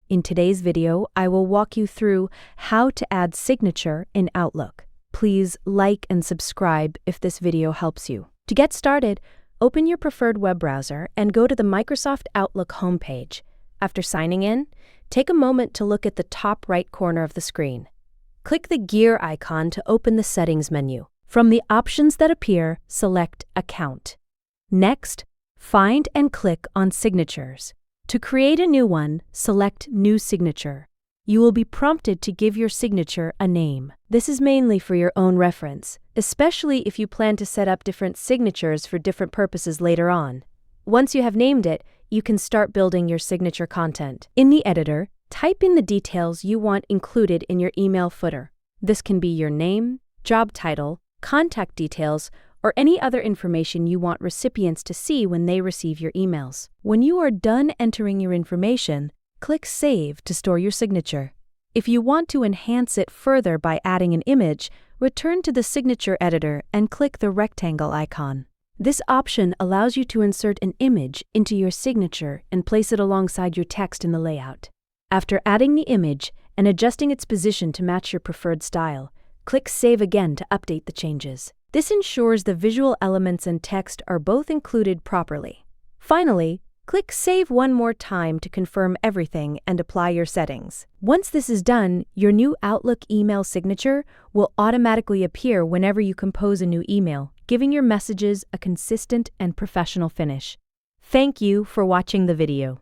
In today's video, I will walk you through how to add signature in Outlook. Please like and subscribe if this video helps you. To get started, open your preferred web browser and go to the Microsoft Outlook homepage. After signing in, take a moment to look at the top right corner of the screen. Click the gear icon to open the Settings menu. From the options that appear, select Account. Next, find and click on Signatures. To create a new one, select New Signature. You will be prompted to give your signature a name. This is mainly for your own reference, especially if you plan to set up different signatures for different purposes later on. Once you have named it, you can start building your signature content. In the editor, type in the details you want included in your email footer. This can be your name, job title, contact details, or any other information you want recipients to see when they receive your emails. When you are done entering your information, click Save to store your signature. If you want to enhance it further by adding an image, return to the Signature editor and click the rectangle icon. This option allows you to insert an image into your signature and place it alongside your text in the layout. After adding the image and adjusting its position to match your preferred style, click Save again to update the changes. This ensures the visual elements and text are both included properly. Finally, click Save one more time to confirm everything and apply your settings. Once this is done, your new Outlook email signature will automatically appear whenever you compose a new email, giving your messages a consistent and professional finish. Thank you for watching the video.